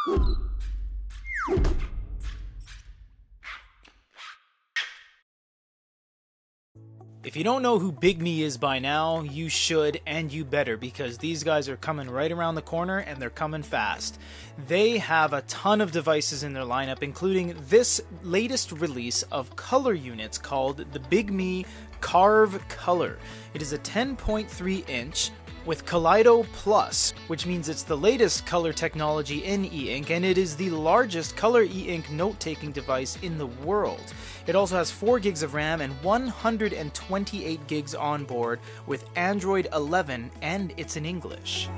If you don't know who Bigme is by now, you should, and you better, because these guys are coming right around the corner and they're coming fast. They have a ton of devices in their lineup, including this latest release of color units called the Bigme Carve Color. It is a 10.3 inch with Kaleido Plus, which means it's the latest color technology in E INK, and it is the largest color E INK note-taking device in the world. It also has 4 gigs of RAM and 128 gigs on board with Android 11, and it's in English.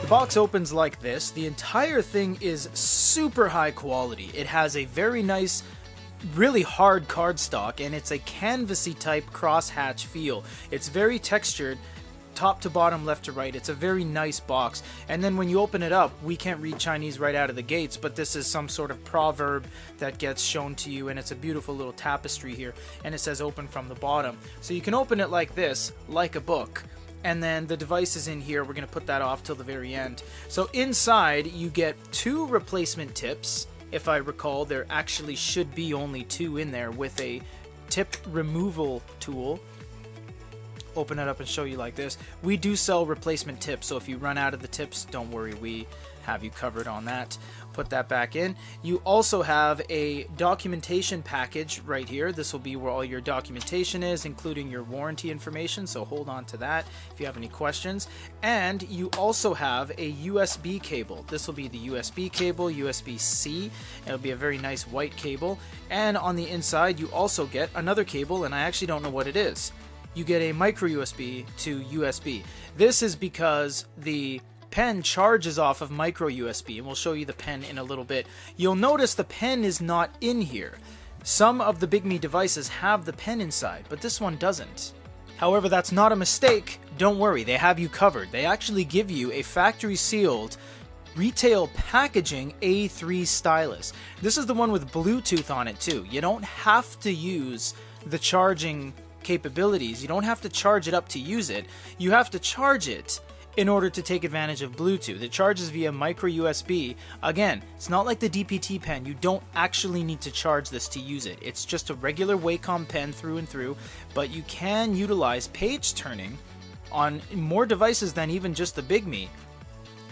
The box opens like this. The entire thing is super high quality. It has a very nice, really hard cardstock, and it's a canvasy type crosshatch feel. It's very textured, top to bottom, left to right. It's a very nice box. And then when you open it up, we can't read Chinese right out of the gates, but this is some sort of proverb that gets shown to you, and it's a beautiful little tapestry here, and it says open from the bottom. So you can open it like this, like a book. And then the device is in here. We're going to put that off till the very end. So inside you get 2 replacement tips. If I recall, there actually should be only 2 in there with a tip removal tool. Open it up and show you like this. We do sell replacement tips, so if you run out of the tips, don't worry, we have you covered on that. Put that back in. You also have a documentation package right here. This will be where all your documentation is, including your warranty information, so hold on to that if you have any questions. And you also have a USB cable. This will be the USB cable, USB-C. It'll be a very nice white cable. And on the inside, you also get another cable, and I actually don't know what it is. You get a micro USB to USB. This is because the pen charges off of micro USB, and we'll show you the pen in a little bit. You'll notice the pen is not in here. Some of the Bigme devices have the pen inside, but this one doesn't. However, that's not a mistake. Don't worry, they have you covered. They actually give you a factory sealed retail packaging A3 stylus. This is the one with Bluetooth on it too. You don't have to use the charging capabilities. You don't have to charge it up to use it. You have to charge it in order to take advantage of Bluetooth. It charges via micro USB. Again, it's not like the DPT pen. You don't actually need to charge this to use it. It's just a regular Wacom pen through and through, but you can utilize page turning on more devices than even just the Bigme.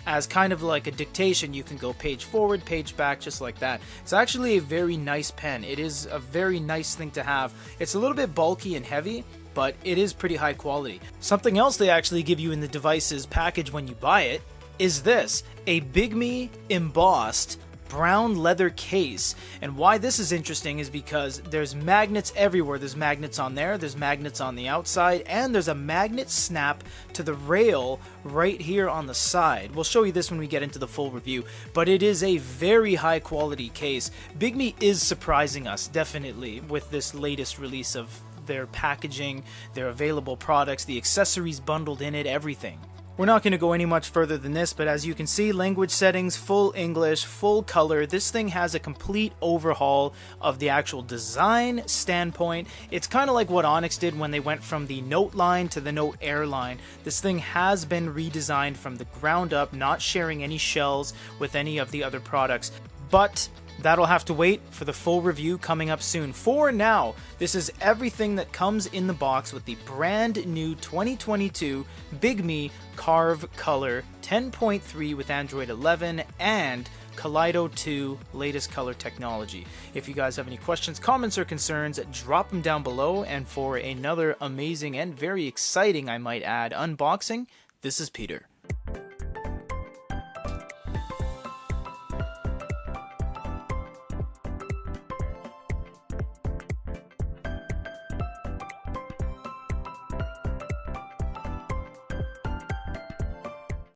As kind of like a dictation, you can go page forward, page back, just like that. It's actually a very nice pen. It is a very nice thing to have. It's a little bit bulky and heavy, but it is pretty high quality. Something else they actually give you in the device's package when you buy it is this, a Bigme embossed brown leather case. And why this is interesting is because there's magnets everywhere. There's magnets on there, there's magnets on the outside, and there's a magnet snap to the rail right here on the side. We'll show you this when we get into the full review, but it is a very high quality case. Bigme is surprising us, definitely, with this latest release of their packaging, their available products, the accessories bundled in it, everything. We're not going to go any much further than this, but as you can see, language settings, full English, full color. This thing has a complete overhaul of the actual design standpoint. It's kind of like what Onyx did when they went from the Note line to the Note Air line. This thing has been redesigned from the ground up, not sharing any shells with any of the other products. But that'll have to wait for the full review coming up soon. For now, this is everything that comes in the box with the brand new 2022 Bigme Carve Color 10.3 with Android 11 and Kaleido 2 latest color technology. If you guys have any questions, comments, or concerns, drop them down below. And for another amazing and very exciting, I might add, unboxing, this is Peter.